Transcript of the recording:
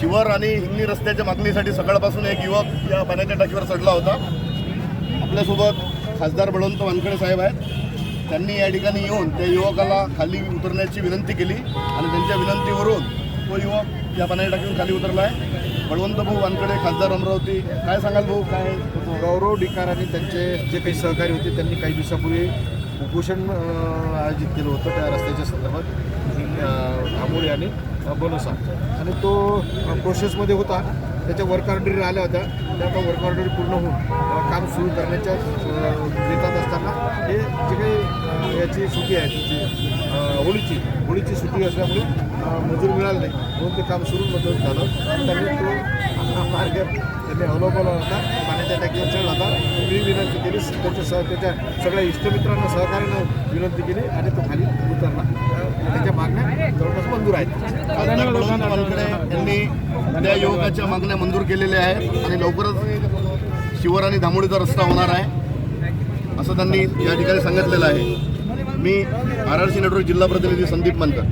शिवर आणि हिंगणी रस्त्याच्या मागणीसाठी सकाळपासून एक युवक या पाण्याच्या टाकीवर चढला होता। आपल्यासोबत खासदार बळवंत वानखेडे साहेब आहेत। त्यांनी या ठिकाणी येऊन त्या युवकाला खाली उतरण्याची विनंती केली आणि त्यांच्या विनंतीवरून तो युवक या पाण्याच्या टाकीवर खाली उतरला आहे। बळवंत भाऊ वानखेडे, खासदार अमरावती, काय सांगाल भाऊ? काय गौरव डिकार आणि त्यांचे जे काही सहकारी होते त्यांनी काही दिवसापूर्वी उपोषण आयोजित केलं होतं त्या रस्त्याच्या संदर्भात आंबोळी आणि बनोसा, आणि तो प्रोसेसमध्ये होता। त्याच्या वर्क ऑर्डरी आल्या होत्या, त्या वर्क ऑर्डरी पूर्ण होऊन काम सुरू करण्याच्या देतात असताना हे जे काही याची सुट्टी आहे होळीची सुट्टी असल्यामुळे मजूर मिळाले नाही, म्हणून ते काम सुरू झालं। त्यांनी तो मार्ग त्यांनी अवलंबला होता, पाण्याच्या टाकीवर चढला होता। मी विनंती केली, त्याच्या सगळ्या इष्टमित्रांना सहकार्यानं विनंती केली आणि तो खाली उतरला। त्याच्या मागण्या जवळपास मंजूर आहेत। खासदार बळवंत वानखेडे यांनी त्या युवकाच्या मागण्या मंजूर केलेल्या आहेत आणि लवकरच शिवर आणि धामोडीचा रस्ता होणार आहे असं त्यांनी या ठिकाणी सांगितलेलं आहे। मी RRC नेटवर्क जिल्हा प्रतिनिधी संदीप मनकर।